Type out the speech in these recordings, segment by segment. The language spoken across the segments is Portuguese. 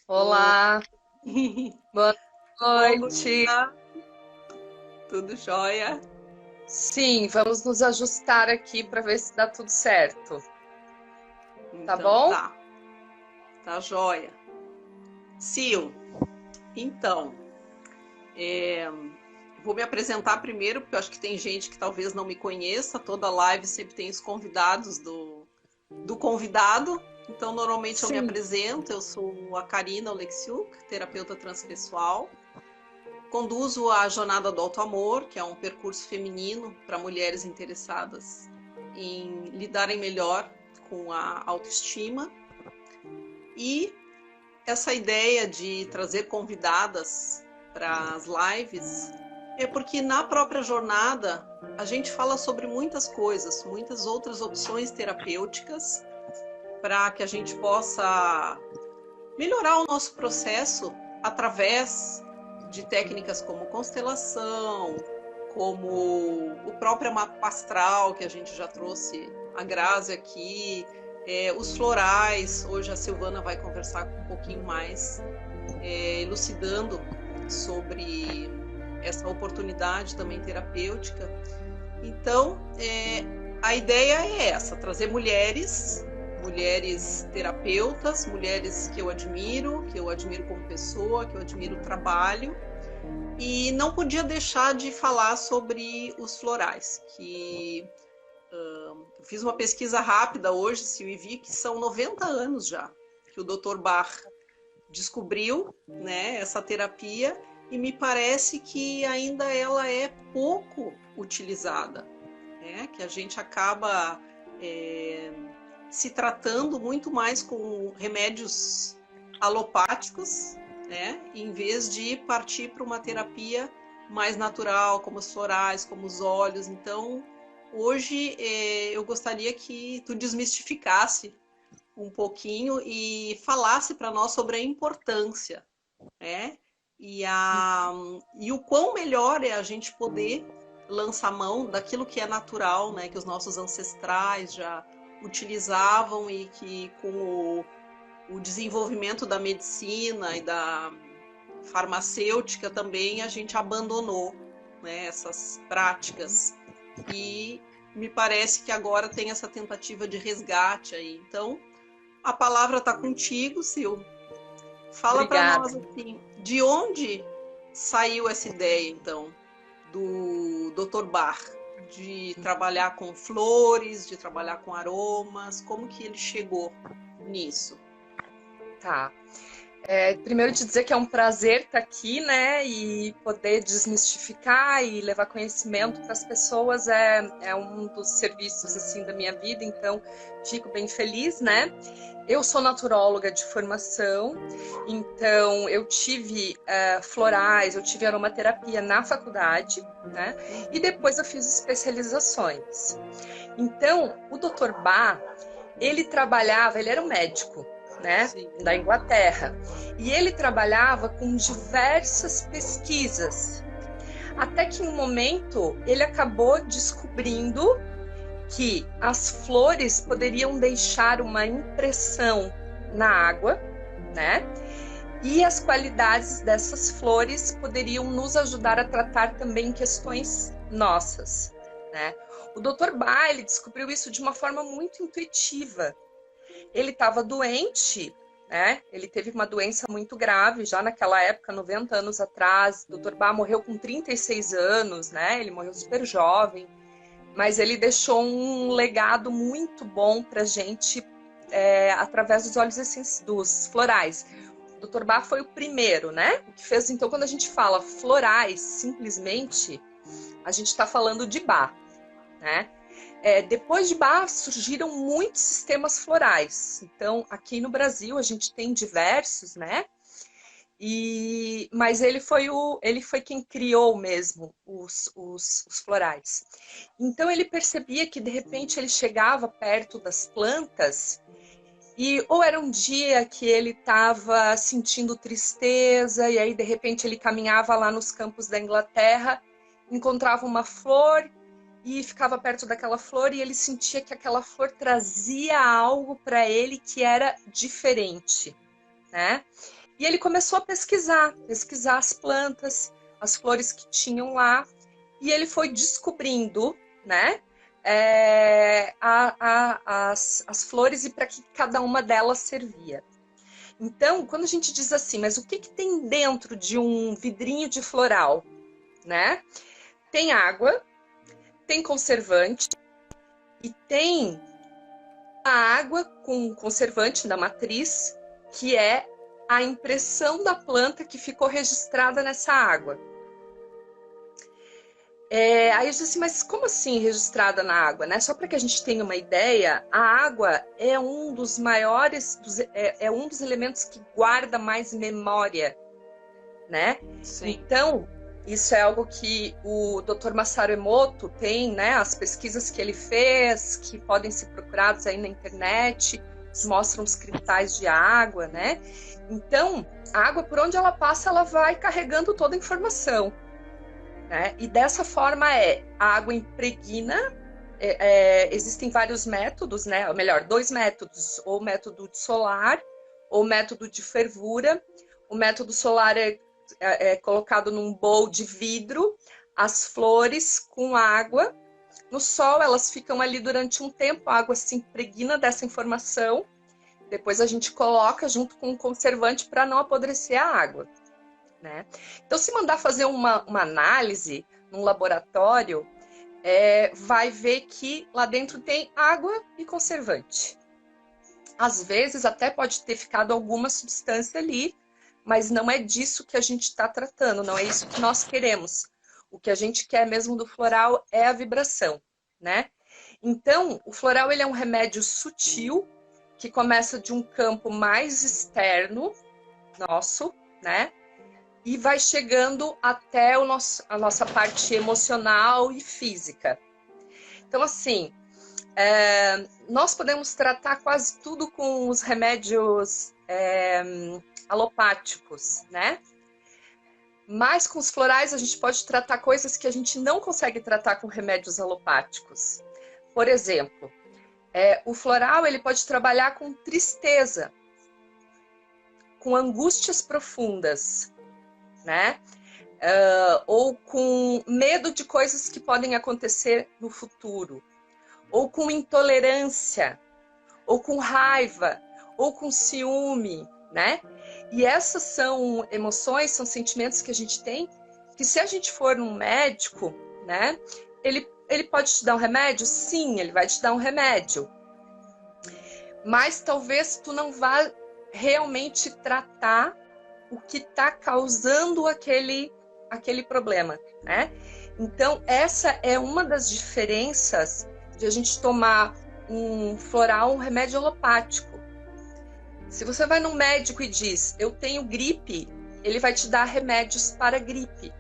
Oi, Olá, boa oi, noite. Luísa, tudo jóia? Sim, vamos nos ajustar aqui para ver se dá tudo certo. Tá Então bom? tá jóia. Sil, então, vou me apresentar primeiro, porque eu acho que tem gente que talvez não me conheça. Toda live sempre tem os convidados do convidado. Então, normalmente eu me Sim. apresento. Eu sou a Karina Oleksiuk, terapeuta transpessoal. Conduzo a Jornada do Alto Amor, que é um percurso feminino para mulheres interessadas em lidarem melhor com a autoestima. E essa ideia de trazer convidadas para as lives é porque na própria jornada a gente fala sobre muitas coisas, muitas outras opções terapêuticas para que a gente possa melhorar o nosso processo através de técnicas como constelação, como o próprio mapa astral, que a gente já trouxe a Grazi aqui, os florais. Hoje a Silvana vai conversar um pouquinho mais, elucidando sobre essa oportunidade também terapêutica. Então, a ideia é essa: trazer mulheres terapeutas, mulheres que eu admiro como pessoa, que eu admiro o trabalho. E não podia deixar de falar sobre os florais, que eu fiz uma pesquisa rápida hoje, se e vi que são 90 anos já que o Dr. Bach descobriu, né, essa terapia, e me parece que ainda ela é pouco utilizada, né? Que a gente acaba é, se tratando muito mais com remédios alopáticos, né? Em vez de partir para uma terapia mais natural, como os florais, como os óleos. Então, hoje eu gostaria que tu desmistificasse um pouquinho e falasse para nós sobre a importância, né? E o quão melhor é a gente poder lançar mão daquilo que é natural, né? Que os nossos ancestrais já utilizavam e que com o desenvolvimento da medicina e da farmacêutica também a gente abandonou, né? Essas práticas. E me parece que agora tem essa tentativa de resgate aí. Então, a palavra está contigo, Sil. Fala para Obrigada. nós assim, de onde saiu essa ideia, então, do Dr. Bach, de trabalhar com flores, de trabalhar com aromas, como que ele chegou nisso? Tá. Primeiro te dizer que é um prazer estar aqui, né? E poder desmistificar e levar conhecimento para as pessoas é um dos serviços assim da minha vida, então fico bem feliz, né? Eu sou naturóloga de formação, então eu tive florais, eu tive aromaterapia na faculdade, né? E depois eu fiz especializações. Então, o Dr. Bach, ele era um médico, né? Sim. Da Inglaterra. E ele trabalhava com diversas pesquisas. Até que em um momento ele acabou descobrindo que as flores poderiam deixar uma impressão na água, né? E as qualidades dessas flores poderiam nos ajudar a tratar também questões nossas, né? O Dr. Bailey descobriu isso de uma forma muito intuitiva. Ele estava doente, né? Ele teve uma doença muito grave já naquela época, 90 anos atrás. O Dr. Bach morreu com 36 anos, né? Ele morreu super jovem, mas ele deixou um legado muito bom para a gente através dos óleos dos florais. O Dr. Bach foi o primeiro, né? O que fez, então, quando a gente fala florais, simplesmente, a gente está falando de Bach, né? Depois de Bach surgiram muitos sistemas florais. Então, aqui no Brasil a gente tem diversos, né? Mas ele foi quem criou mesmo os florais. Então ele percebia que de repente ele chegava perto das plantas e ou era um dia que ele estava sentindo tristeza e aí de repente ele caminhava lá nos campos da Inglaterra, encontrava uma flor e ficava perto daquela flor e ele sentia que aquela flor trazia algo para ele que era diferente, né? E ele começou a pesquisar as plantas, as flores que tinham lá, e ele foi descobrindo, né, as flores e para que cada uma delas servia. Então, quando a gente diz assim, mas o que tem dentro de um vidrinho de floral, né? Tem água, tem conservante e tem a água com conservante da matriz, que é a impressão da planta que ficou registrada nessa água. Aí eu disse assim, mas como assim registrada na água, né? Só para que a gente tenha uma ideia, a água é um dos maiores, é um dos elementos que guarda mais memória, né? Sim. Então, isso é algo que o Dr. Masaru Emoto tem, né? As pesquisas que ele fez, que podem ser procuradas aí na internet, mostram os cristais de água, né? Então, a água, por onde ela passa, ela vai carregando toda a informação. Né? E dessa forma a água impregna, existem vários métodos, né? Ou melhor, 2 métodos, ou o método solar, ou o método de fervura. O método solar é colocado num bowl de vidro, as flores com água. No sol, elas ficam ali durante um tempo, a água se impregna dessa informação. Depois a gente coloca junto com um conservante para não apodrecer a água. Né? Então, se mandar fazer uma análise num laboratório, vai ver que lá dentro tem água e conservante. Às vezes até pode ter ficado alguma substância ali, mas não é disso que a gente está tratando, não é isso que nós queremos. O que a gente quer mesmo do floral é a vibração, né? Então, o floral ele é um remédio sutil, que começa de um campo mais externo nosso, né? E vai chegando até a nossa parte emocional e física. Então, assim, nós podemos tratar quase tudo com os remédios alopáticos, né? Mas com os florais a gente pode tratar coisas que a gente não consegue tratar com remédios alopáticos. Por exemplo, o floral ele pode trabalhar com tristeza, com angústias profundas, né? Ou com medo de coisas que podem acontecer no futuro, ou com intolerância, ou com raiva, ou com ciúme, né? E essas são emoções, são sentimentos que a gente tem, que se a gente for num médico, né? Ele pode te dar um remédio? Sim, ele vai te dar um remédio. Mas talvez tu não vá realmente tratar o que está causando aquele problema, né? Então, essa é uma das diferenças de a gente tomar um floral, um remédio alopático. Se você vai num médico e diz, eu tenho gripe, ele vai te dar remédios para gripe.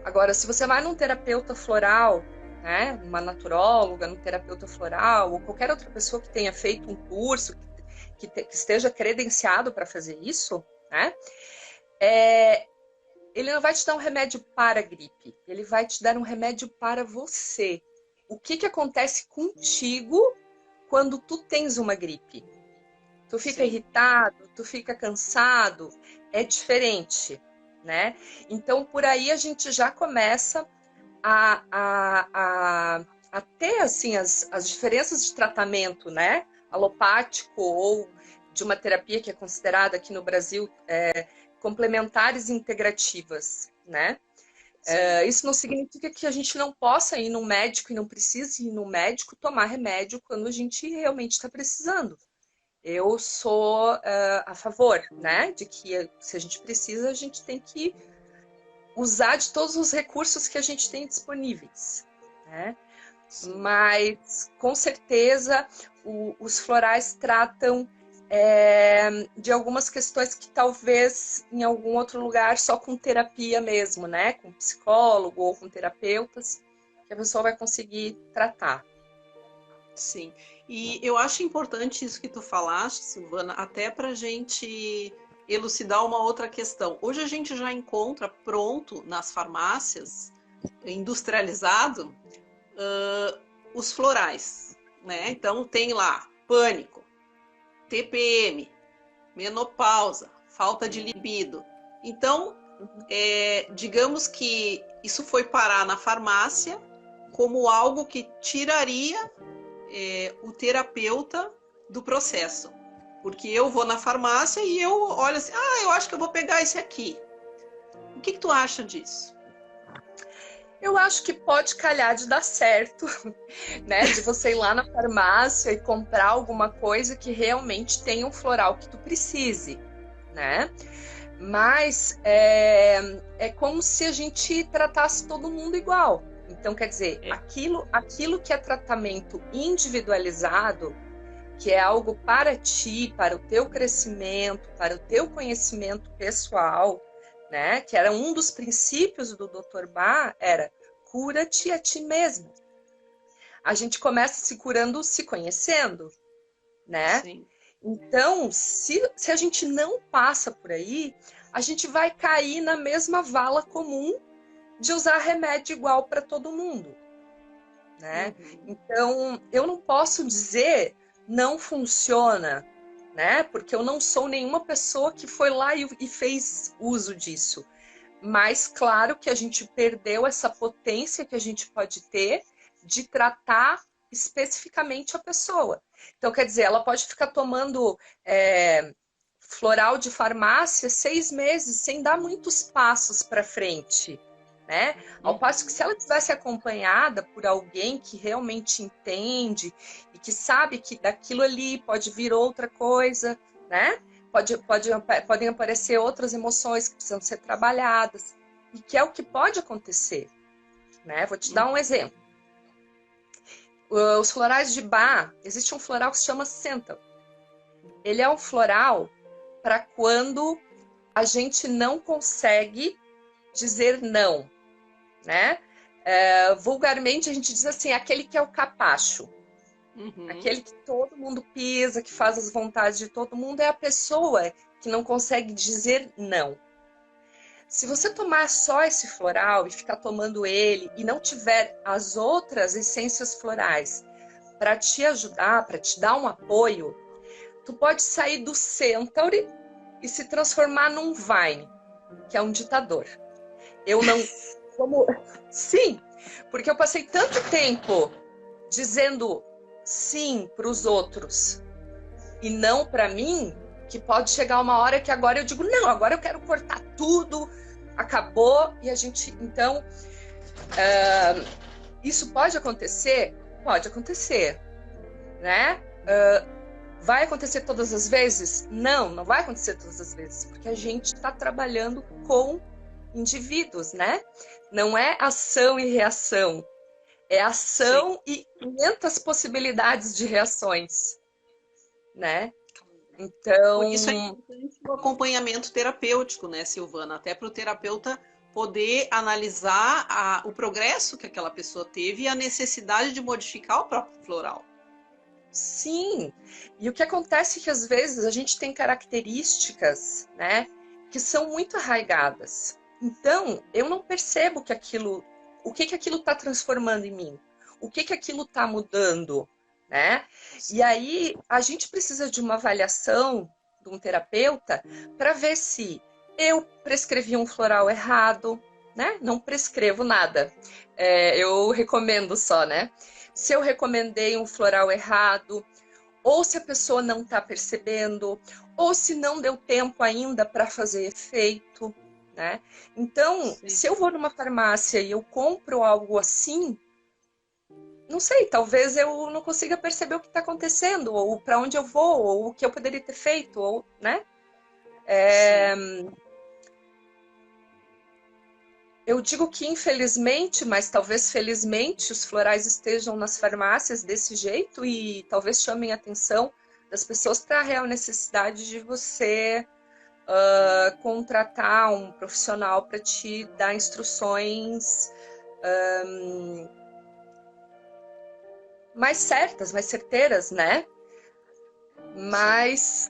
Agora, se você vai num terapeuta floral, né, uma naturóloga, num terapeuta floral, ou qualquer outra pessoa que tenha feito um curso, que esteja credenciado para fazer isso, né? Ele não vai te dar um remédio para a gripe, ele vai te dar um remédio para você. O que acontece contigo quando tu tens uma gripe? Tu fica irritado, tu fica cansado, é diferente, né? Então, por aí a gente já começa a ter, assim, as diferenças de tratamento, né? Alopático ou de uma terapia que é considerada aqui no Brasil complementares integrativas, né? Isso não significa que a gente não possa ir num médico e não precise ir num médico tomar remédio quando a gente realmente está precisando. Eu sou a favor, né? De que se a gente precisa, a gente tem que usar de todos os recursos que a gente tem disponíveis, né? Mas, com certeza, os florais tratam de algumas questões que talvez em algum outro lugar só com terapia mesmo, né? Com psicólogo ou com terapeutas, que a pessoa vai conseguir tratar. Sim, e eu acho importante isso que tu falaste, Silvana, até para a gente elucidar uma outra questão. Hoje a gente já encontra pronto nas farmácias, industrializado, os florais, né? Então tem lá pânico, TPM, menopausa, falta de libido. Então, digamos que isso foi parar na farmácia como algo que tiraria o terapeuta do processo. Porque eu vou na farmácia e eu olho assim, eu acho que eu vou pegar esse aqui. O que tu acha disso? Eu acho que pode calhar de dar certo, né? De você ir lá na farmácia e comprar alguma coisa que realmente tenha um floral que tu precise, né? Mas é como se a gente tratasse todo mundo igual. Então, quer dizer, aquilo que é tratamento individualizado, que é algo para ti, para o teu crescimento, para o teu conhecimento pessoal, né? Que era um dos princípios do Dr. Bach, era cura-te a ti mesmo. A gente começa se curando, se conhecendo, né? Sim. Então, se a gente não passa por aí, a gente vai cair na mesma vala comum de usar remédio igual para todo mundo, né? Então, eu não posso dizer não funciona, né? Porque eu não sou nenhuma pessoa que foi lá e fez uso disso. Mas claro que a gente perdeu essa potência que a gente pode ter de tratar especificamente a pessoa. Então, quer dizer, ela pode ficar tomando floral de farmácia 6 meses sem dar muitos passos para frente, né? Ao passo que se ela tivesse acompanhada por alguém que realmente entende e que sabe que daquilo ali pode vir outra coisa, né? Podem aparecer outras emoções que precisam ser trabalhadas, e que é o que pode acontecer, né? Vou te dar um exemplo. Os florais de Bach, existe um floral que se chama Sental. Ele é um floral para quando a gente não consegue dizer não, né? Vulgarmente a gente diz assim, aquele que é o capacho. Aquele que todo mundo pisa, que faz as vontades de todo mundo, é a pessoa que não consegue dizer não. Se você tomar só esse floral e ficar tomando ele e não tiver as outras essências florais para te ajudar, para te dar um apoio, tu pode sair do Centauri e se transformar num Vine, que é um ditador. Eu não... Sim, porque eu passei tanto tempo dizendo sim para os outros e não para mim, que pode chegar uma hora que agora eu digo, não, agora eu quero cortar tudo, acabou, e a gente, então, isso pode acontecer? Pode acontecer, né? Vai acontecer todas as vezes? Não, não vai acontecer todas as vezes, porque a gente está trabalhando com indivíduos, né? Não é ação e reação, é ação e 500 possibilidades de reações, né? Então... Por isso é importante o acompanhamento terapêutico, né, Silvana? Até para o terapeuta poder analisar o progresso que aquela pessoa teve e a necessidade de modificar o próprio floral. Sim, e o que acontece é que às vezes a gente tem características, né, que são muito arraigadas. Então, eu não percebo que aquilo, o que aquilo está transformando em mim, o que aquilo está mudando, né? E aí a gente precisa de uma avaliação de um terapeuta para ver se eu prescrevi um floral errado, né? Não prescrevo nada, eu recomendo só, né? Se eu recomendei um floral errado, ou se a pessoa não está percebendo, ou se não deu tempo ainda para fazer efeito, né? Então, se eu vou numa farmácia e eu compro algo assim, não sei, talvez eu não consiga perceber o que está acontecendo, ou para onde eu vou, ou o que eu poderia ter feito, ou, né? Eu digo que infelizmente, mas talvez felizmente, os florais estejam nas farmácias desse jeito e talvez chamem a atenção das pessoas para a real necessidade de você contratar um profissional para te dar instruções mais certas, mais certeiras, né? Mas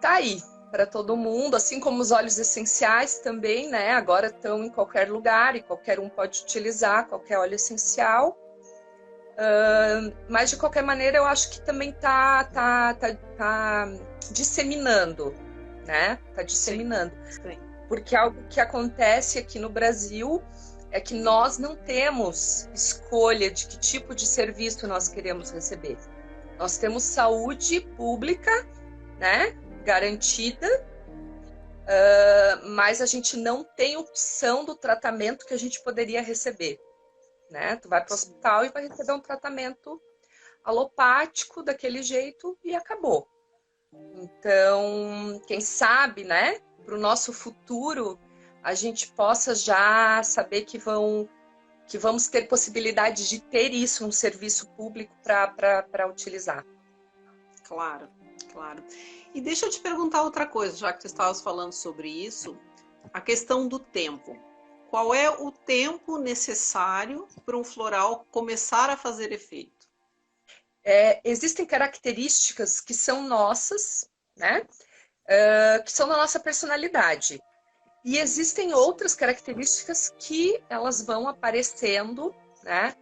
tá aí para todo mundo, assim como os óleos essenciais também, né? Agora estão em qualquer lugar e qualquer um pode utilizar qualquer óleo essencial. Mas de qualquer maneira eu acho que também tá disseminando, né? Tá disseminando. Sim. Porque algo que acontece aqui no Brasil é que nós não temos escolha de que tipo de serviço nós queremos receber. Nós temos saúde pública, né, garantida, mas a gente não tem opção do tratamento que a gente poderia receber, né? Tu vai para o hospital e vai receber um tratamento alopático daquele jeito e acabou. Então, quem sabe, né, para o nosso futuro, a gente possa já saber que vamos ter possibilidade de ter isso, um serviço público para utilizar. Claro, claro. E deixa eu te perguntar outra coisa, já que tu estavas falando sobre isso, a questão do tempo. Qual é o tempo necessário para um floral começar a fazer efeito? Existem características que são nossas, né? Que são da nossa personalidade. E existem outras características que elas vão aparecendo, né?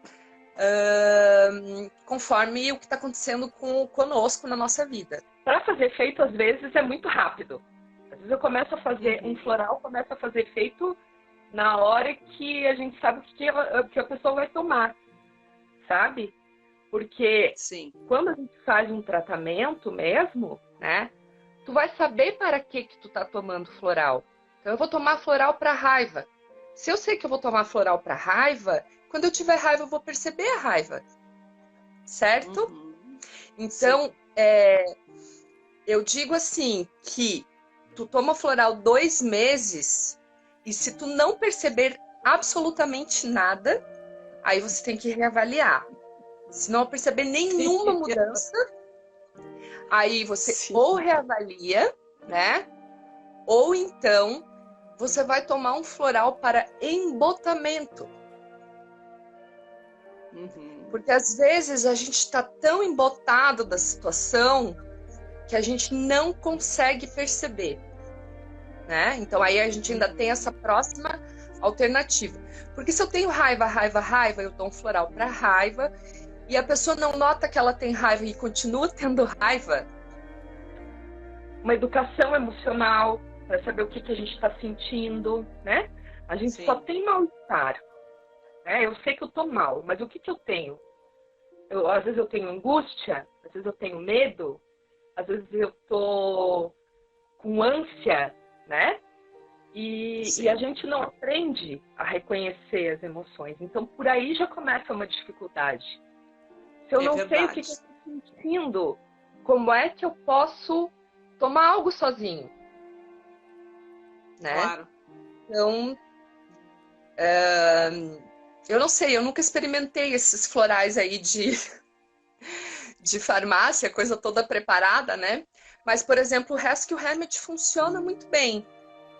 Conforme o que está acontecendo conosco na nossa vida. Para fazer efeito, às vezes, é muito rápido. Às vezes eu começo a fazer, um floral começa a fazer efeito na hora que a gente sabe o que a pessoa vai tomar, sabe? Porque Sim. Quando a gente faz um tratamento mesmo, né? Tu vai saber para que tu tá tomando floral. Então eu vou tomar floral para raiva. Se eu sei que eu vou tomar floral para raiva, quando eu tiver raiva eu vou perceber a raiva. Certo? Uhum. Então, eu digo assim, que tu toma floral 2 meses e se tu não perceber absolutamente nada, aí você tem que reavaliar. Se não perceber nenhuma mudança, aí você ou reavalia, né? Ou então você vai tomar um floral para embotamento. Uhum. Porque às vezes a gente está tão embotado da situação que a gente não consegue perceber, né? Então aí a gente ainda tem essa próxima alternativa. Porque se eu tenho raiva, eu dou um floral para raiva e a pessoa não nota que ela tem raiva e continua tendo raiva. Uma educação emocional para saber o que a gente está sentindo, né? A gente só tem mal-estar. Eu sei que eu tô mal, mas o que eu tenho? Às vezes eu tenho angústia, às vezes eu tenho medo, às vezes eu tô com ânsia, né? E a gente não aprende a reconhecer as emoções. Então, por aí já começa uma dificuldade. Se eu não sei o que eu estou sentindo, como é que eu posso tomar algo sozinho? Né? Claro. Então, eu não sei, eu nunca experimentei esses florais aí de farmácia, coisa toda preparada, né? Mas, por exemplo, o Rescue Remedy funciona muito bem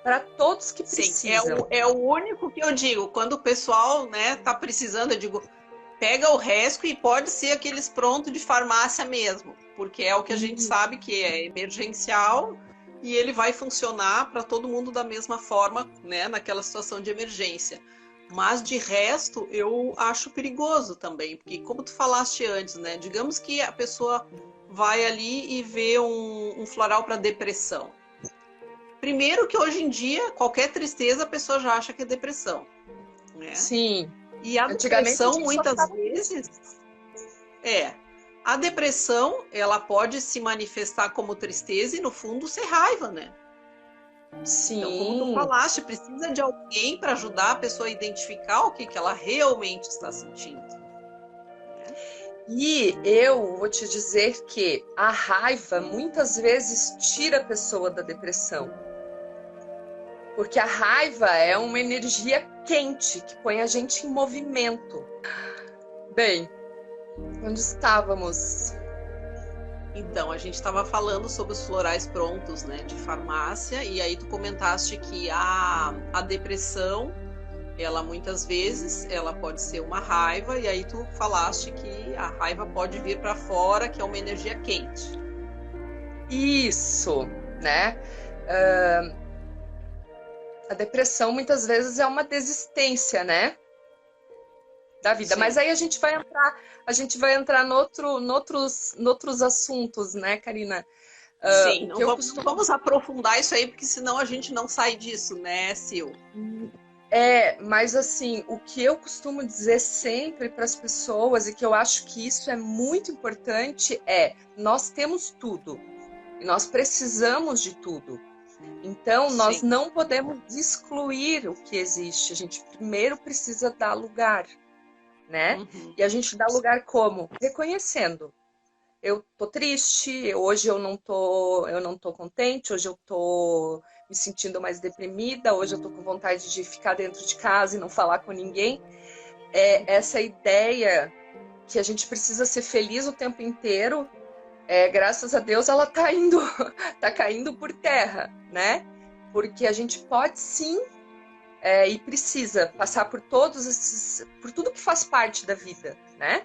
para todos que precisam. Sim, é o único que eu digo. Quando o pessoal, né, tá precisando, eu digo, pega o Rescue e pode ser aqueles pronto de farmácia mesmo, porque é o que a gente sabe que é emergencial e ele vai funcionar para todo mundo da mesma forma, né, naquela situação de emergência. Mas de resto, eu acho perigoso também, porque como tu falaste antes, né? Digamos que a pessoa vai ali e vê um floral para depressão. Primeiro que hoje em dia, qualquer tristeza, a pessoa já acha que é depressão. Né? Sim. E a depressão, muitas vezes... A depressão, ela pode se manifestar como tristeza e, no fundo, ser raiva, né? Sim. Então, como tu falaste, precisa de alguém para ajudar a pessoa a identificar o que ela realmente está sentindo. E eu vou te dizer que a raiva muitas vezes tira a pessoa da depressão. Porque a raiva é uma energia quente que põe a gente em movimento. Bem, onde estávamos? Então, a gente estava falando sobre os florais prontos, né, de farmácia, e aí tu comentaste que a depressão, ela muitas vezes, ela pode ser uma raiva, e aí tu falaste que a raiva pode vir para fora, que é uma energia quente. Isso, né? A depressão muitas vezes é uma desistência, né? Da vida. Sim. Mas aí a gente vai entrar noutros assuntos, né, Karina? Sim, O não que eu vamos, não costumo vamos aprofundar isso aí, porque senão a gente não sai disso, né, Sil? Mas assim, o que eu costumo dizer sempre para as pessoas, e que eu acho que isso é muito importante, é: nós temos tudo e nós precisamos de tudo. Então, nós Sim. não podemos excluir o que existe. A gente primeiro precisa dar lugar, né? Uhum. E a gente dá lugar como? Reconhecendo. Eu tô triste, hoje eu não tô contente, hoje eu tô me sentindo mais deprimida, hoje eu tô com vontade de ficar dentro de casa e não falar com ninguém. Essa ideia que a gente precisa ser feliz o tempo inteiro, graças a Deus ela tá indo, tá caindo por terra, né? Porque a gente pode sim e precisa passar por por tudo que faz parte da vida, né?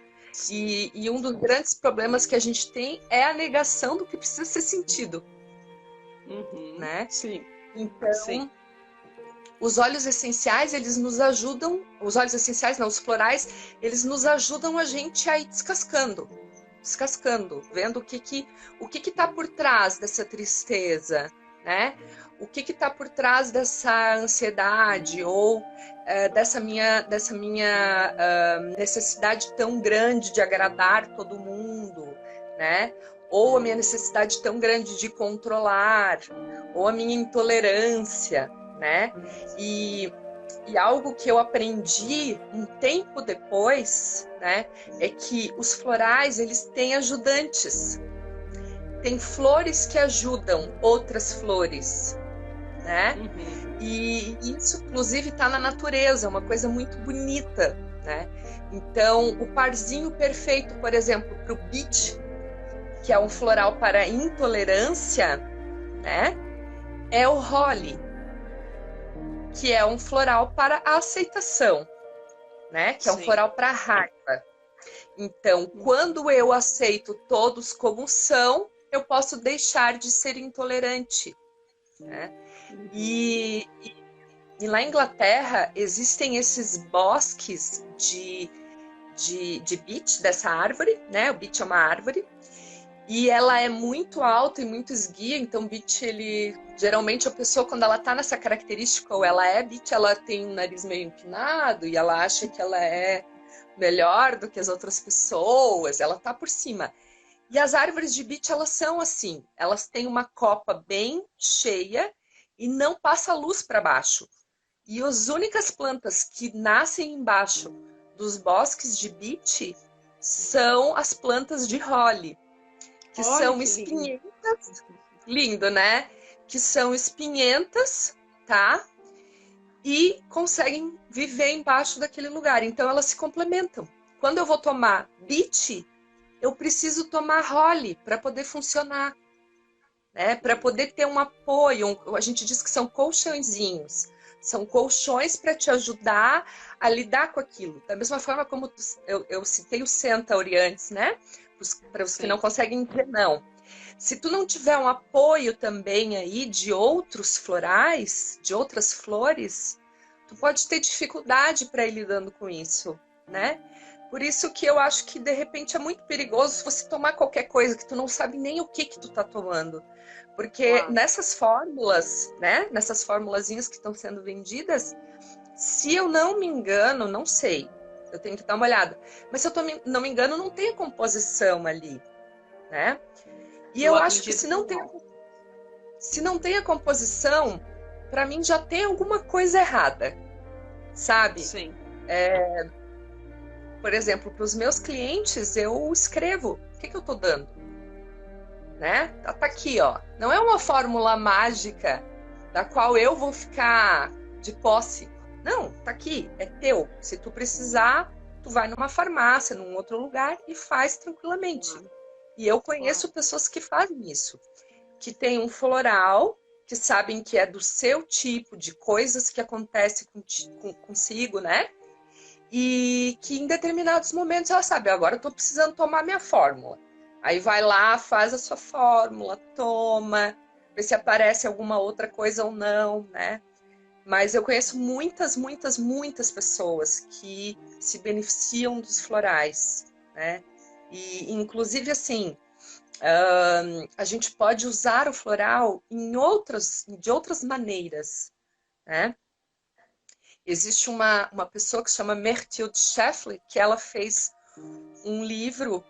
E um dos grandes problemas que a gente tem é a negação do que precisa ser sentido, Uhum. né? Sim. Então, Sim. os óleos essenciais, eles nos ajudam, os óleos essenciais não, os florais, eles nos ajudam a gente a ir descascando, vendo o que tá por trás dessa tristeza, né? O que tá por trás dessa ansiedade ou dessa minha necessidade tão grande de agradar todo mundo, né? Ou a minha necessidade tão grande de controlar, ou a minha intolerância, né? E algo que eu aprendi um tempo depois, né, é que os florais, eles têm ajudantes. Tem flores que ajudam outras flores, né? Uhum. E isso, inclusive, está na natureza, uma coisa muito bonita, né? Então, o parzinho perfeito, por exemplo, para o beet, que é um floral para intolerância, né, é o holly, que é um floral para a aceitação, né? Que é um Sim. floral para raiva. Então, quando eu aceito todos como são, eu posso deixar de ser intolerante, né? E lá em Inglaterra existem esses bosques de beech, dessa árvore, né? O beech é uma árvore. E ela é muito alta e muito esguia, então beech, ele geralmente a pessoa, quando ela tá nessa característica, ou ela é beech, ela tem um nariz meio empinado e ela acha que ela é melhor do que as outras pessoas, ela tá por cima. E as árvores de beech, elas são assim, elas têm uma copa bem cheia e não passa luz para baixo. E as únicas plantas que nascem embaixo dos bosques de beech são as plantas de holly, que Olha são que lindo. espinhentas, lindo, né? Que são espinhentas, tá? E conseguem viver embaixo daquele lugar. Então elas se complementam. Quando eu vou tomar beet, eu preciso tomar holly para poder funcionar, né? Para poder ter um apoio. A gente diz que são colchõezinhos. São colchões para te ajudar a lidar com aquilo. Da mesma forma como eu citei o Centauri antes, né? Para os que não conseguem dizer não. Se tu não tiver um apoio também aí de outros florais, de outras flores, tu pode ter dificuldade para ir lidando com isso, né? Por isso que eu acho que de repente é muito perigoso você tomar qualquer coisa que tu não sabe nem o que tu tá tomando. Porque nessas fórmulas, né? Nessas formulazinhas que estão sendo vendidas, se eu não me engano, não sei, eu tenho que dar uma olhada. Mas se eu não me engano, não tem a composição ali, né? E eu acho que se não tem a composição, para mim já tem alguma coisa errada, sabe? Sim. Por exemplo, para os meus clientes, eu escrevo o que eu tô dando, né? Tá aqui, ó. Não é uma fórmula mágica da qual eu vou ficar de posse. Não, tá aqui, é teu. Se tu precisar, tu vai numa farmácia, num outro lugar e faz tranquilamente. E eu conheço pessoas que fazem isso, que tem um floral, que sabem que é do seu tipo, de coisas que acontecem consigo, né? E que em determinados momentos ela sabe, agora eu tô precisando tomar minha fórmula. Aí vai lá, faz a sua fórmula, toma, vê se aparece alguma outra coisa ou não, né? Mas eu conheço muitas, muitas, muitas pessoas que se beneficiam dos florais, né? E, inclusive, assim, A gente pode usar o floral de outras maneiras, né? Existe uma pessoa que se chama Myrtilde Scheffler, que ela fez um livro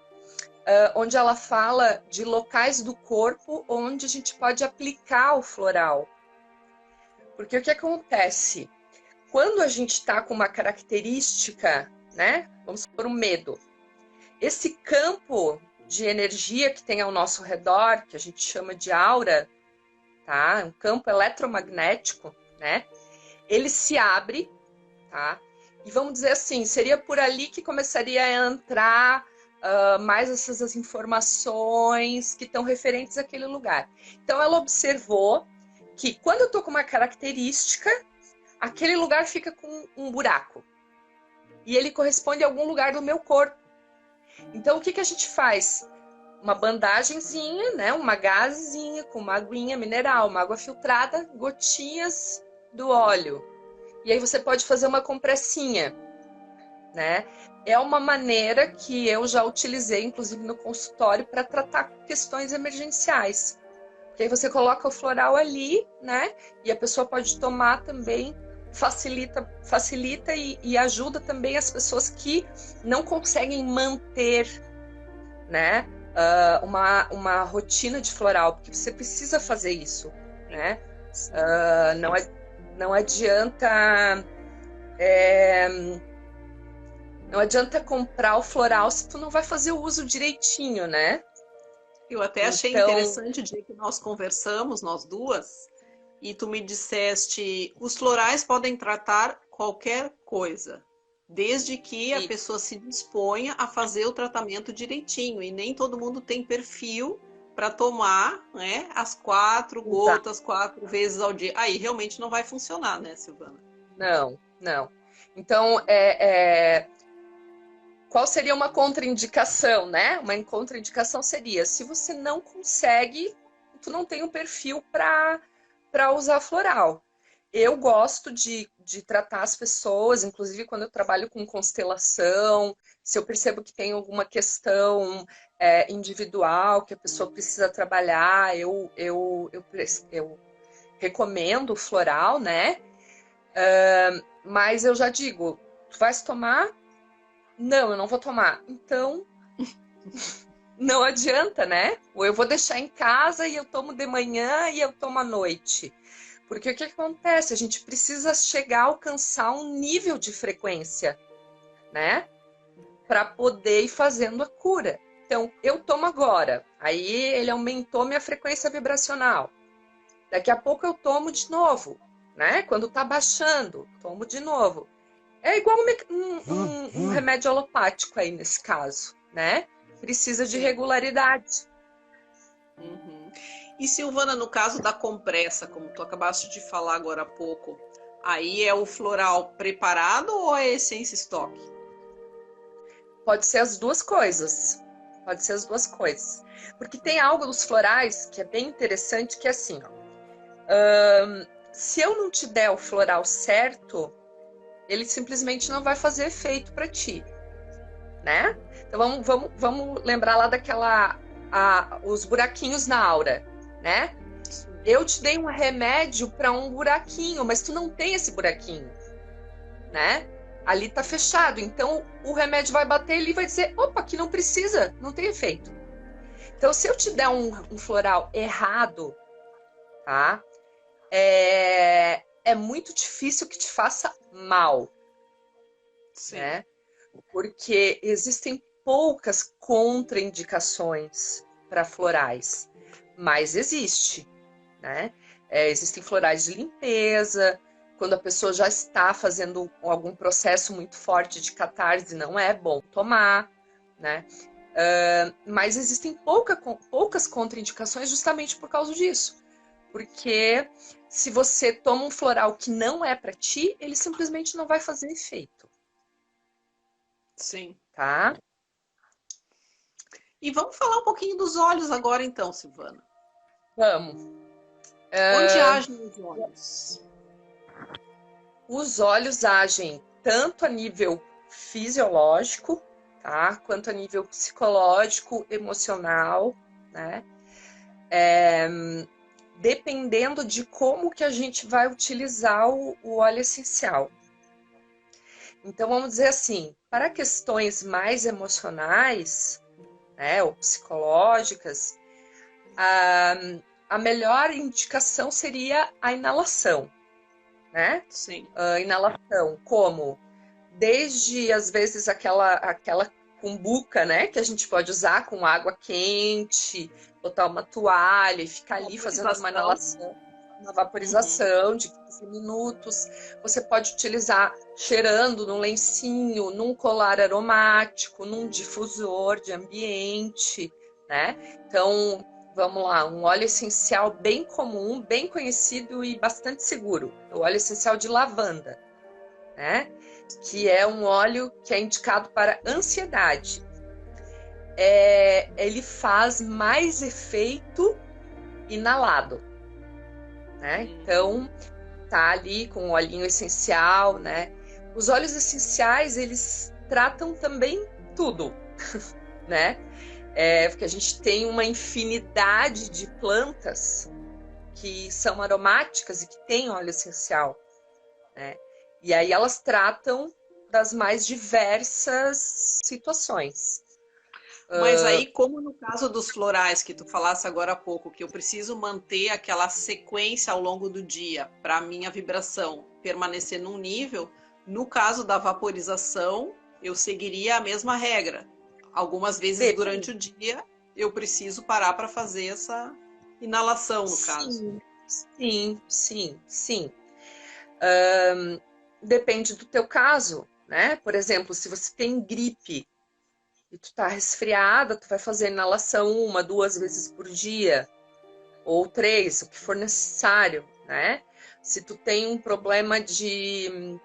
onde ela fala de locais do corpo onde a gente pode aplicar o floral. Porque o que acontece? Quando a gente está com uma característica, né? Vamos supor, um medo. Esse campo de energia que tem ao nosso redor, que a gente chama de aura, tá? Um campo eletromagnético, né? Ele se abre, tá? E vamos dizer assim, seria por ali que começaria a entrar mais essas informações que estão referentes àquele lugar. Então, ela observou que quando eu estou com uma característica, aquele lugar fica com um buraco. E ele corresponde a algum lugar do meu corpo. Então, o que a gente faz? Uma bandagenzinha, né? Uma gazezinha com uma aguinha mineral, uma água filtrada, gotinhas do óleo. E aí você pode fazer uma compressinha, né? É uma maneira que eu já utilizei, inclusive no consultório, para tratar questões emergenciais. Porque aí você coloca o floral ali, né? E a pessoa pode tomar também, facilita e ajuda também as pessoas que não conseguem manter, né? Uma rotina de floral, porque você precisa fazer isso, né? Não adianta não adianta comprar o floral se tu não vai fazer o uso direitinho, né? Eu até achei interessante o dia que nós conversamos, nós duas, e tu me disseste, os florais podem tratar qualquer coisa, desde que a pessoa se disponha a fazer o tratamento direitinho, e nem todo mundo tem perfil para tomar, né, as 4 gotas, 4 vezes ao dia. Aí realmente não vai funcionar, né, Silvana? Não. Então, qual seria uma contraindicação, né? Uma contraindicação seria, se você não consegue, tu não tem um perfil para usar floral. Eu gosto de tratar as pessoas, inclusive quando eu trabalho com constelação, se eu percebo que tem alguma questão individual que a pessoa precisa trabalhar, eu recomendo o floral, né? Mas eu já digo, tu vais tomar? Não, eu não vou tomar. Então, não adianta, né? Ou eu vou deixar em casa e eu tomo de manhã e eu tomo à noite. Porque o que acontece? A gente precisa chegar a alcançar um nível de frequência, né? Para poder ir fazendo a cura. Então, eu tomo agora. Aí ele aumentou minha frequência vibracional. Daqui a pouco eu tomo de novo, né? Quando tá baixando, tomo de novo. É igual um remédio alopático aí nesse caso, né? Precisa de regularidade. Uhum. E Silvana, no caso da compressa, como tu acabaste de falar agora há pouco, aí é o floral preparado ou é essência estoque? Pode ser as duas coisas. Porque tem algo dos florais que é bem interessante, que é assim, ó. Se eu não te der o floral certo, ele simplesmente não vai fazer efeito para ti, né? Então vamos lembrar lá os buraquinhos na aura, né? Eu te dei um remédio para um buraquinho, mas tu não tem esse buraquinho, né? Ali tá fechado, então o remédio vai bater e ele vai dizer, opa, aqui não precisa, não tem efeito. Então se eu te der um floral errado, tá? É muito difícil que te faça mal, né? Porque existem poucas contraindicações para florais, mas existe, né? Existem florais de limpeza, quando a pessoa já está fazendo algum processo muito forte de catarse, não é bom tomar, né? Mas existem poucas contraindicações justamente por causa disso. Porque se você toma um floral que não é para ti, ele simplesmente não vai fazer efeito. Sim. Tá? E vamos falar um pouquinho dos olhos agora então, Silvana. Vamos. Onde agem os olhos? Os olhos agem tanto a nível fisiológico, tá? Quanto a nível psicológico, emocional, né? Dependendo de como que a gente vai utilizar o óleo essencial. Então, vamos dizer assim, para questões mais emocionais, né, ou psicológicas, a melhor indicação seria a inalação, né? Sim. A inalação, como desde, às vezes, aquela cumbuca, né, que a gente pode usar com água quente, botar uma toalha e ficar ali fazendo uma inalação, uma vaporização de 15 minutos. Você pode utilizar cheirando num lencinho, num colar aromático, num difusor de ambiente, né? Então, vamos lá, um óleo essencial bem comum, bem conhecido e bastante seguro, o óleo essencial de lavanda, né? Que é um óleo que é indicado para ansiedade. Ele faz mais efeito inalado, né? Então, tá ali com o olhinho essencial, né? Os óleos essenciais, eles tratam também tudo, né? Porque a gente tem uma infinidade de plantas que são aromáticas e que têm óleo essencial, né? E aí elas tratam das mais diversas situações. Mas aí, como no caso dos florais que tu falasse agora há pouco, que eu preciso manter aquela sequência ao longo do dia para a minha vibração permanecer num nível, no caso da vaporização, eu seguiria a mesma regra. Algumas vezes durante o dia eu preciso parar para fazer essa inalação, no caso. Sim. Depende do teu caso, né? Por exemplo, se você tem gripe e tu tá resfriada, tu vai fazer inalação 1, 2 vezes por dia, ou 3, o que for necessário, né? Se tu tem um problema de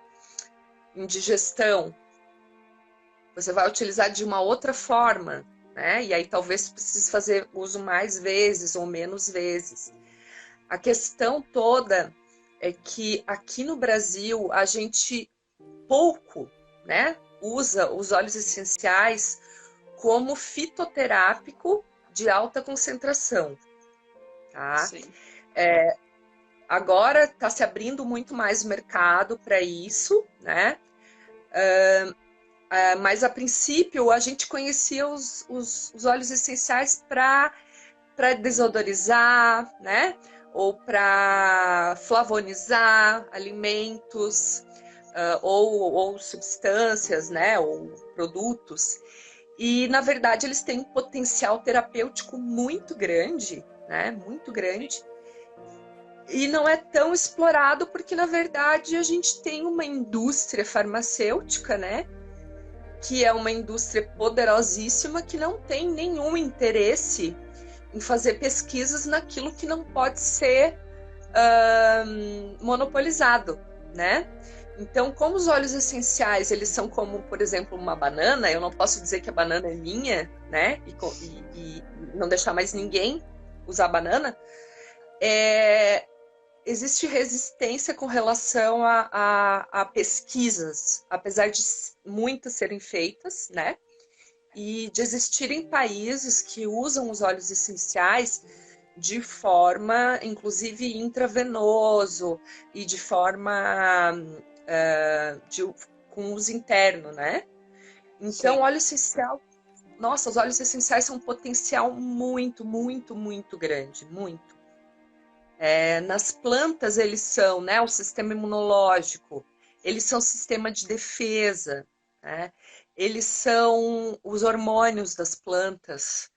indigestão, você vai utilizar de uma outra forma, né? E aí talvez tu precise fazer uso mais vezes ou menos vezes. A questão toda é que aqui no Brasil a gente pouco, né, usa os óleos essenciais como fitoterápico de alta concentração, tá? Sim. Agora está se abrindo muito mais mercado para isso, né? Mas a princípio a gente conhecia os óleos essenciais para desodorizar, né? Ou para flavonizar alimentos, ou substâncias, né? Ou produtos. E, na verdade, eles têm um potencial terapêutico muito grande, né? Muito grande. E não é tão explorado porque, na verdade, a gente tem uma indústria farmacêutica, né? Que é uma indústria poderosíssima que não tem nenhum interesse em fazer pesquisas naquilo que não pode ser monopolizado, né? Então, como os óleos essenciais, eles são como, por exemplo, uma banana, eu não posso dizer que a banana é minha, né? E não deixar mais ninguém usar a banana. Existe resistência com relação a pesquisas, apesar de muitas serem feitas, né? E de existirem países que usam os óleos essenciais de forma, inclusive, intravenoso e de forma com uso interno, né? Então, óleo essencial, nossa, os óleos essenciais são um potencial muito, muito, muito grande, muito. Nas plantas eles são, né, o sistema imunológico, eles são o sistema de defesa, né? Eles são os hormônios das plantas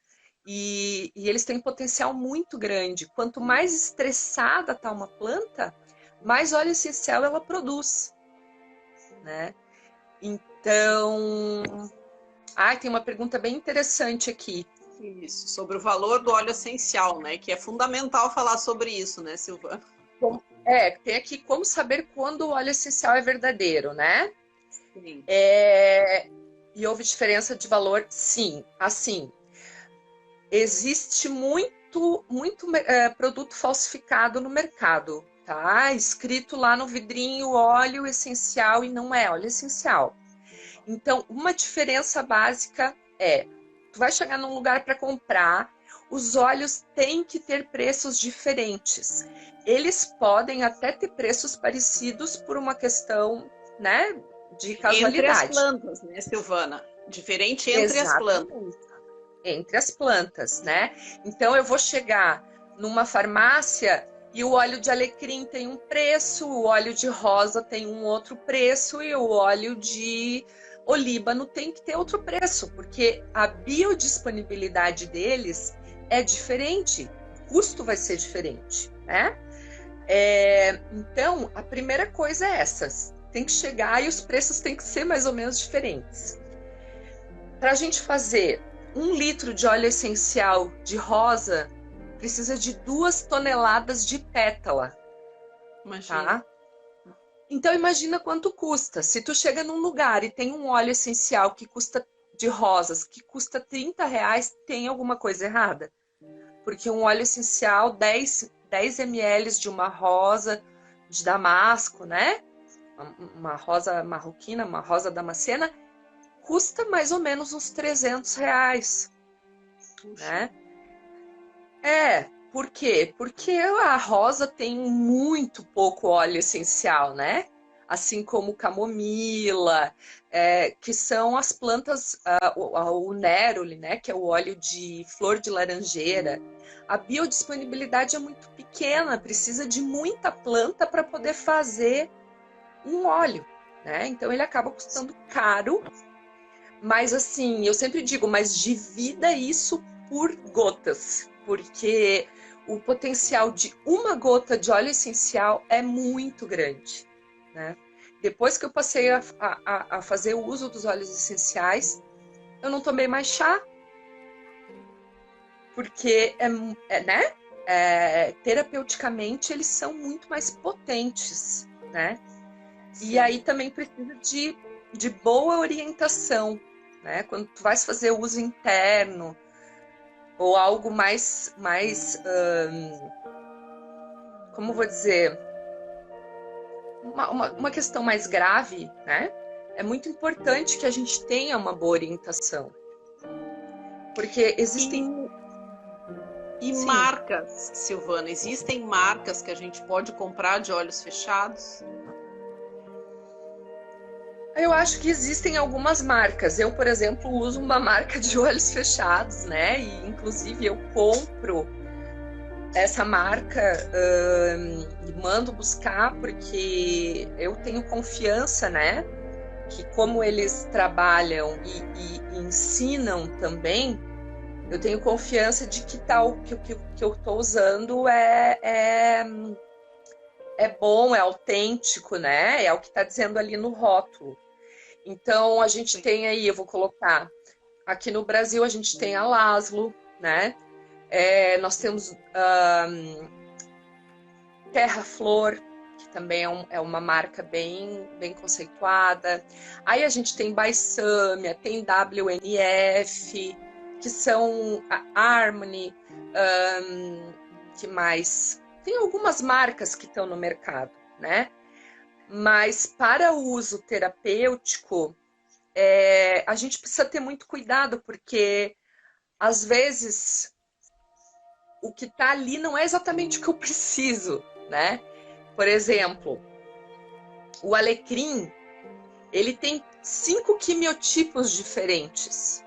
e eles têm um potencial muito grande. Quanto mais estressada está uma planta, mais óleo essencial ela produz, né? Então, tem uma pergunta bem interessante aqui. Isso, sobre o valor do óleo essencial, né? Que é fundamental falar sobre isso, né, Silvana? Tem aqui como saber quando o óleo essencial é verdadeiro, né? Sim. E houve diferença de valor? Sim. Assim, existe muito produto falsificado no mercado, tá? Escrito lá no vidrinho óleo essencial e não é óleo essencial. Então, uma diferença básica tu vai chegar num lugar para comprar os óleos têm que ter preços diferentes. Eles podem até ter preços parecidos por uma questão, né, de casualidade. Entre as plantas, né, Silvana? Diferente entre as plantas. Entre as plantas, né? Então eu vou chegar numa farmácia e o óleo de alecrim tem um preço, o óleo de rosa tem um outro preço e o óleo de olíbano tem que ter outro preço, porque a biodisponibilidade deles é diferente, o custo vai ser diferente, né? Então, a primeira coisa é essa, tem que chegar e os preços têm que ser mais ou menos diferentes. Para a gente fazer 1 litro de óleo essencial de rosa, precisa de 2 toneladas de pétala. Imagina. Tá? Então imagina quanto custa. Se tu chega num lugar e tem um óleo essencial que custa de rosas, que custa R$30, tem alguma coisa errada. Porque um óleo essencial, 10 ml de uma rosa de damasco, né? Uma rosa marroquina, uma rosa damascena, custa mais ou menos uns R$300. Né? Por quê? Porque a rosa tem muito pouco óleo essencial, né? Assim como camomila, que são as plantas, o neroli, né? Que é o óleo de flor de laranjeira. A biodisponibilidade é muito pequena, precisa de muita planta para poder fazer um óleo, né? Então ele acaba custando caro, mas assim, eu sempre digo, mas divida isso por gotas, porque o potencial de uma gota de óleo essencial é muito grande, né? Depois que eu passei a fazer o uso dos óleos essenciais, eu não tomei mais chá, porque né? Terapeuticamente eles são muito mais potentes, né? Sim. E aí também precisa de boa orientação, né? Quando tu vais fazer uso interno ou algo mais como vou dizer, uma questão mais grave, né? É muito importante que a gente tenha uma boa orientação, porque existem marcas, Silvana, existem marcas que a gente pode comprar de olhos fechados? Eu acho que existem algumas marcas. Eu, por exemplo, uso uma marca de olhos fechados, né? E, inclusive, eu compro essa marca e mando buscar porque eu tenho confiança, né? Que como eles trabalham e ensinam também, eu tenho confiança de que tal que eu estou usando é bom, é autêntico, né? É o que está dizendo ali no rótulo. Então, a gente tem aí, eu vou colocar, aqui no Brasil a gente tem a Laszlo, né? Nós temos Terra Flor, que também é uma marca bem que Aí a gente tem Baissâmia, tem WNF, que são a Harmony, que mais? Tem algumas marcas que estão no mercado, né? Mas para o uso terapêutico, a gente precisa ter muito cuidado, porque às vezes o que está ali não é exatamente o que eu preciso, né? Por exemplo, o alecrim, ele tem 5 quimiotipos diferentes,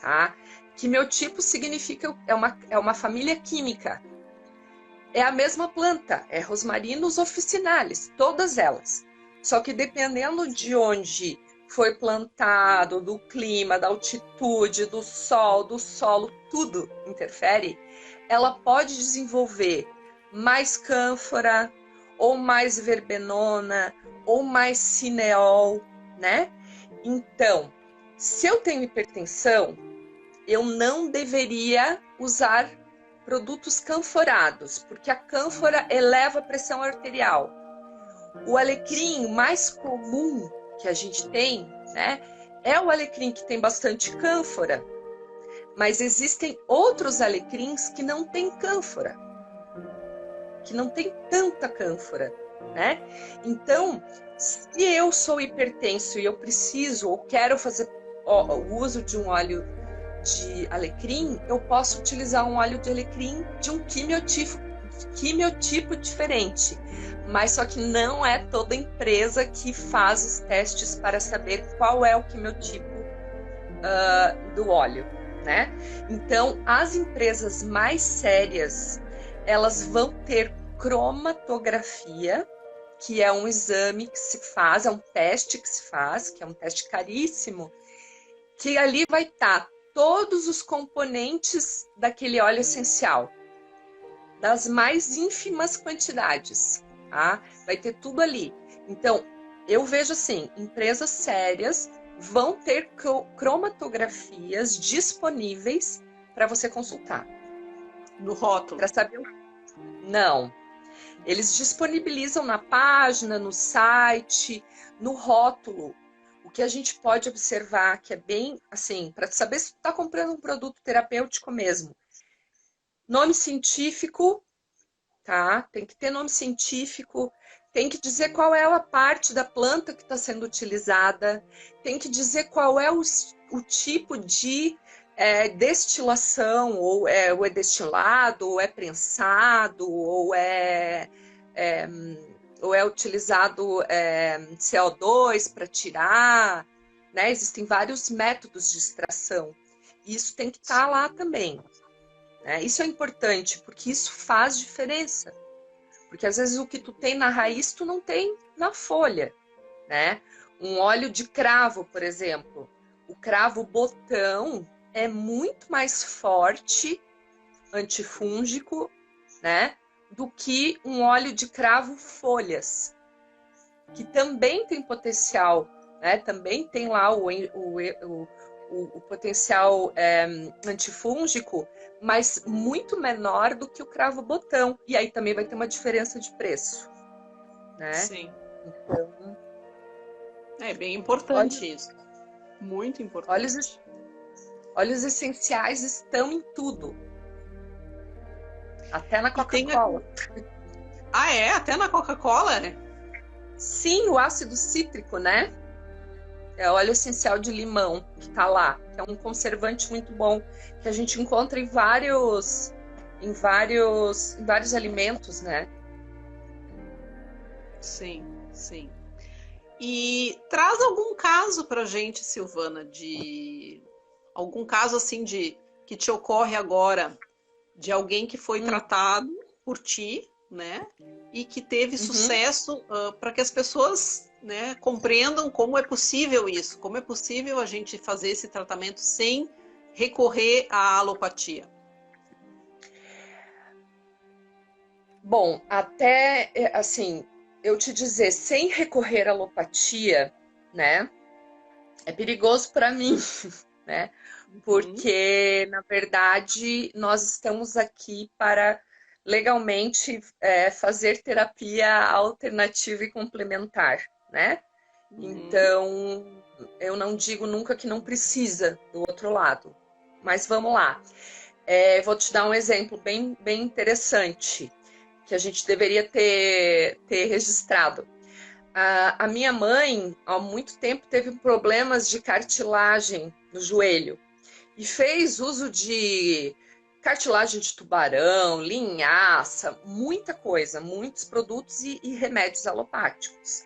tá? Quimiotipo significa é uma família química. É a mesma planta, é Rosmarinus officinalis, todas elas. Só que dependendo de onde foi plantado, do clima, da altitude, do sol, do solo, tudo interfere, ela pode desenvolver mais cânfora, ou mais verbenona, ou mais cineol, né? Então, se eu tenho hipertensão, eu não deveria usar produtos canforados, porque a cânfora eleva a pressão arterial. O alecrim mais comum que a gente tem, né, é o alecrim que tem bastante cânfora, mas existem outros alecrins que não têm cânfora, que não tem tanta cânfora, né? Então, se eu sou hipertenso e eu preciso ou quero fazer o uso de um óleo de alecrim, eu posso utilizar um óleo de alecrim de um quimiotipo diferente. Mas só que não é toda empresa que faz os testes para saber qual é o quimiotipo do óleo, né? Então, as empresas mais sérias, elas vão ter cromatografia, que é um exame que se faz, é um teste que se faz, que é um teste caríssimo, que ali vai estar todos os componentes daquele óleo essencial, das mais ínfimas quantidades, tá? Vai ter tudo ali. Então, eu vejo assim, empresas sérias vão ter cromatografias disponíveis para você consultar. No rótulo? Para saber. Não. Eles disponibilizam na página, no site, no rótulo. O que a gente pode observar que é bem assim, para saber se tu está comprando um produto terapêutico mesmo. Nome científico, tá? Tem que ter nome científico, tem que dizer qual é a parte da planta que está sendo utilizada, tem que dizer qual é o tipo de destilação, ou é destilado, ou é prensado, ou é utilizado CO2 para tirar, né? Existem vários métodos de extração. Isso tem que estar lá também. Né? Isso é importante, porque isso faz diferença. Porque às vezes o que tu tem na raiz, tu não tem na folha. Né? Um óleo de cravo, por exemplo. O cravo botão é muito mais forte, antifúngico, né? Do que um óleo de cravo folhas, que também tem potencial, né? Também tem lá o potencial antifúngigo, mas muito menor do que o cravo botão. E aí também vai ter uma diferença de preço, né? Sim. Então, é bem importante isso. Muito importante. Óleos essenciais estão em tudo. Até na Coca-Cola. Ah, é? Até na Coca-Cola? Sim, o ácido cítrico, né? É óleo essencial de limão que tá lá. Que é um conservante muito bom. Que a gente encontra em vários alimentos, né? Sim, sim. E traz algum caso pra gente, Silvana, de algum caso assim que te ocorre agora de alguém que foi tratado por ti, né? E que teve sucesso para que as pessoas, né, compreendam como é possível isso, como é possível a gente fazer esse tratamento sem recorrer à alopatia. Bom, até assim, eu te dizer, sem recorrer à alopatia, né? É perigoso para mim, né? Porque, na verdade, nós estamos aqui para legalmente fazer terapia alternativa e complementar, né? Então, eu não digo nunca que não precisa do outro lado. Mas vamos lá. Vou te dar um exemplo bem interessante, que a gente deveria ter registrado. A minha mãe, há muito tempo, teve problemas de cartilagem no joelho. E fez uso de cartilagem de tubarão, linhaça, muita coisa, muitos produtos e remédios alopáticos.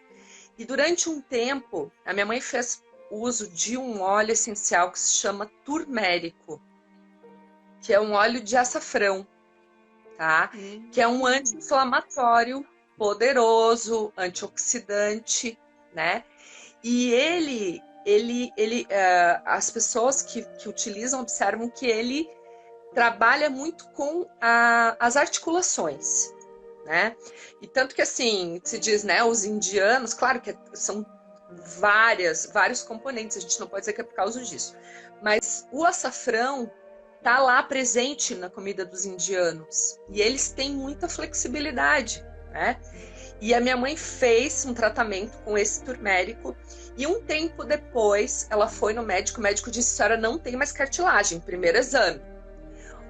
E durante um tempo, a minha mãe fez uso de um óleo essencial que se chama turmérico, que é um óleo de açafrão, tá? Que é um anti-inflamatório poderoso, antioxidante, né? E as pessoas que utilizam observam que ele trabalha muito com as articulações, né? E tanto que assim, se diz, né, os indianos, claro que são vários componentes, a gente não pode dizer que é por causa disso, mas o açafrão tá lá presente na comida dos indianos e eles têm muita flexibilidade, né? E a minha mãe fez um tratamento com esse turmérico e um tempo depois ela foi no médico, o médico disse: a senhora não tem mais cartilagem, primeiro exame.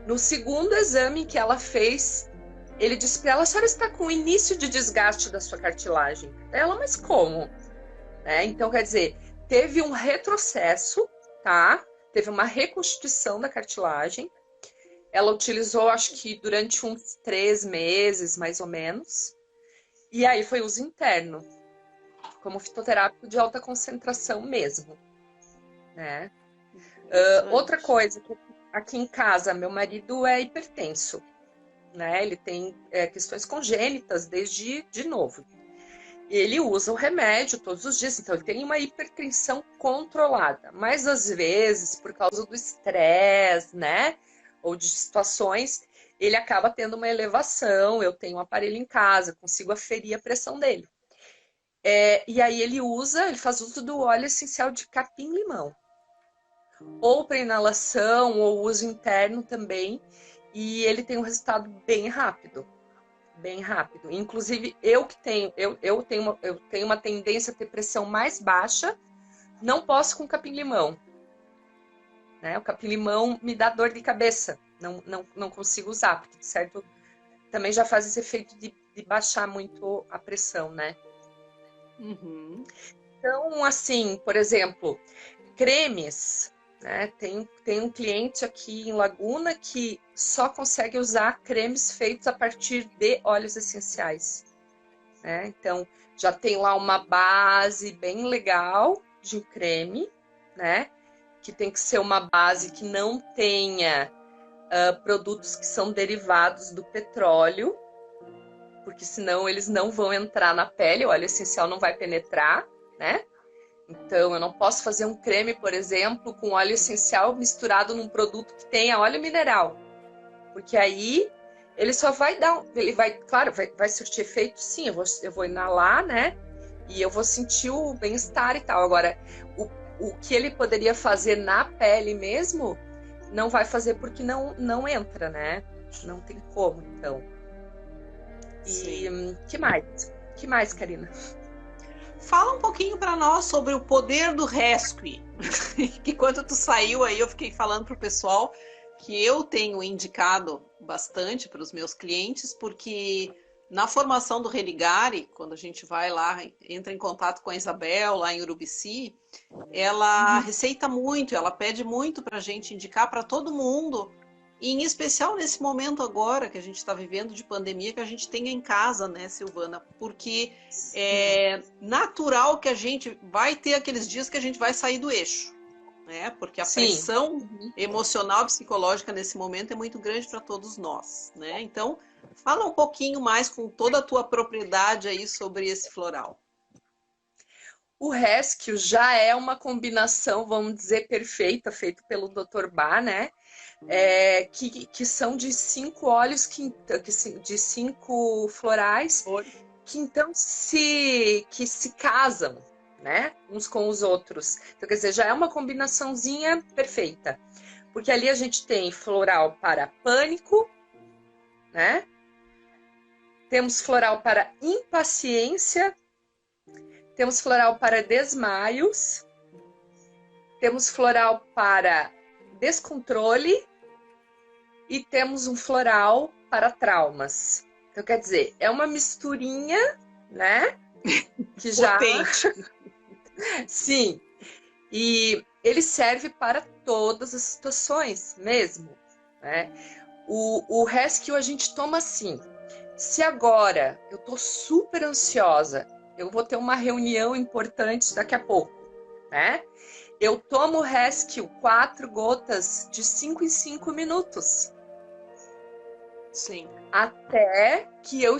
No segundo exame que ela fez, ele disse para ela: a senhora está com início de desgaste da sua cartilagem. Ela: mas como? Então, quer dizer, teve um retrocesso, tá? teve uma reconstituição da cartilagem. Ela utilizou, acho que durante uns 3 meses, mais ou menos. E aí foi uso interno, como fitoterápico de alta concentração mesmo, né? Outra coisa, aqui em casa, meu marido é hipertenso, né? Ele tem questões congênitas desde de novo. Ele usa o remédio todos os dias, então ele tem uma hipertensão controlada. Mas às vezes, por causa do estresse, né? Ou de situações, ele acaba tendo uma elevação. Eu tenho um aparelho em casa, consigo aferir a pressão dele. E aí ele faz uso do óleo essencial de capim-limão. Ou para inalação, ou uso interno também. E ele tem um resultado bem rápido. Bem rápido. Inclusive, eu tenho uma tendência a ter pressão mais baixa, não posso com capim-limão. Né? O capim-limão me dá dor de cabeça. Não consigo usar, porque certo também já faz esse efeito de baixar muito a pressão, né? Uhum. Então, assim, por exemplo, cremes, né? Tem um cliente aqui em Laguna que só consegue usar cremes feitos a partir de óleos essenciais, né? Então, já tem lá uma base bem legal de creme, né? Que tem que ser uma base que não tenha produtos que são derivados do petróleo, porque senão eles não vão entrar na pele, o óleo essencial não vai penetrar, né? Então, eu não posso fazer um creme, por exemplo, com óleo essencial misturado num produto que tenha óleo mineral. Porque aí, ele só vai dar... Claro, vai surtir efeito, sim. Eu vou inalar, né? E eu vou sentir o bem-estar e tal. Agora, o que ele poderia fazer na pele mesmo, não vai fazer porque não entra, né? Não tem como, então. E que mais? Que mais, Karina? Fala um pouquinho para nós sobre o poder do Rescue. Que quando tu saiu aí, eu fiquei falando pro pessoal que eu tenho indicado bastante para os meus clientes, porque na formação do Religare, quando a gente vai lá, entra em contato com a Isabel lá em Urubici, ela receita muito, ela pede muito para a gente indicar para todo mundo, e em especial nesse momento agora que a gente está vivendo de pandemia, que a gente tenha em casa, né, Silvana? Porque é natural que a gente vai ter aqueles dias que a gente vai sair do eixo, né? Porque a pressão emocional, psicológica nesse momento é muito grande para todos nós, né? Então, fala um pouquinho mais com toda a tua propriedade aí sobre esse floral. O Rescue já é uma combinação, vamos dizer, perfeita, feito pelo Dr. Bá, né? Que são de 5 óleos, de 5 florais, que então se casam, né? Uns com os outros. Então, quer dizer, já é uma combinaçãozinha perfeita. Porque ali a gente tem floral para pânico, né? Temos floral para impaciência, temos floral para desmaios, temos floral para descontrole e temos um floral para traumas. Então, quer dizer, é uma misturinha, né? Que já... Sim. E ele serve para todas as situações mesmo, né? O Rescue a gente toma assim. Se agora eu tô super ansiosa, eu vou ter uma reunião importante daqui a pouco, né? Eu tomo o Rescue 4 gotas de 5 em 5 minutos. Sim. Até que eu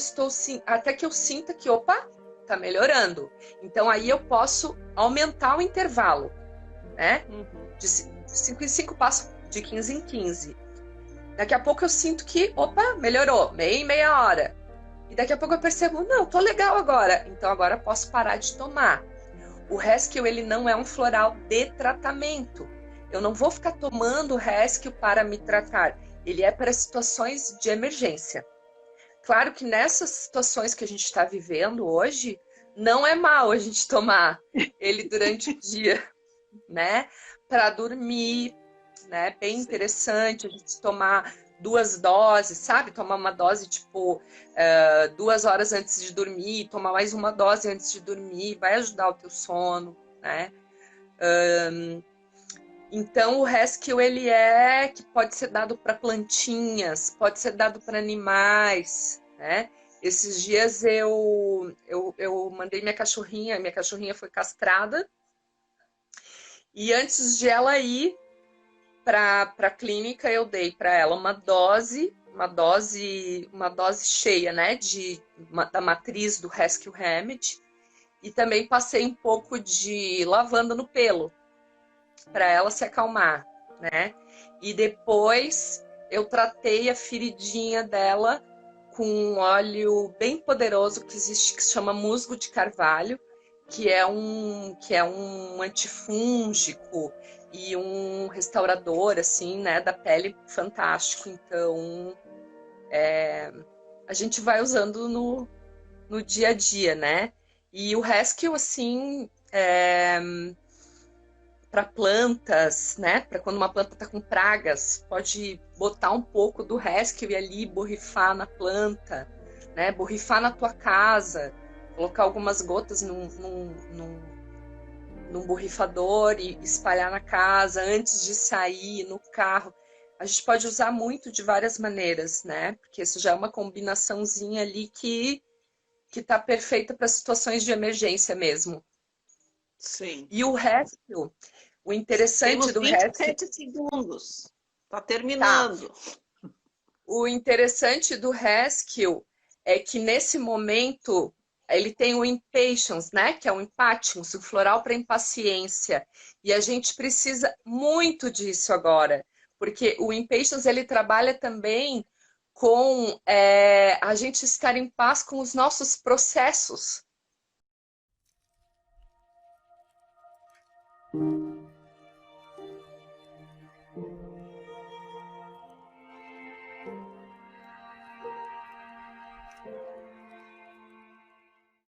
sinta que, opa, tá melhorando. Então aí eu posso aumentar o intervalo, né? De 5 em 5 passo de 15 em 15. Daqui a pouco eu sinto que, opa, melhorou, meia hora. E daqui a pouco eu percebo, não, tô legal agora. Então agora eu posso parar de tomar. O Rescue, ele não é um floral de tratamento. Eu não vou ficar tomando o Rescue para me tratar. Ele é para situações de emergência. Claro que nessas situações que a gente está vivendo hoje, não é mal a gente tomar ele durante o dia, né? Para dormir, né? Bem interessante a gente tomar 2 doses, sabe? Tomar uma dose, tipo, 2 horas antes de dormir, tomar mais uma dose antes de dormir, vai ajudar o teu sono, né? Então, o Rescue, ele é que pode ser dado para plantinhas, pode ser dado para animais, né? Esses dias eu mandei minha cachorrinha foi castrada, e antes de ela ir para a clínica, eu dei para ela uma dose cheia, né, da matriz do Rescue Remedy, e também passei um pouco de lavanda no pelo, para ela se acalmar, né? E depois eu tratei a feridinha dela com um óleo bem poderoso que existe, que se chama musgo de carvalho, que é um antifúngico e um restaurador, assim, né, da pele, fantástico. Então, a gente vai usando no dia a dia, né? E o Rescue, assim, para plantas, né? Para quando uma planta está com pragas, pode botar um pouco do Rescue ali, borrifar na planta, né? Borrifar na tua casa, colocar algumas gotas num borrifador e espalhar na casa antes de sair, no carro. A gente pode usar muito de várias maneiras, né? Porque isso já é uma combinaçãozinha ali que está perfeita para situações de emergência mesmo. Sim. E o Rescue, o interessante Temos do Rescue... 27 segundos. Tá terminando. Tá. O interessante do Rescue é que nesse momento ele tem o impatience, né? Que é o impatience, o floral para impaciência. E a gente precisa muito disso agora, porque o impatience ele trabalha também com a gente estar em paz com os nossos processos.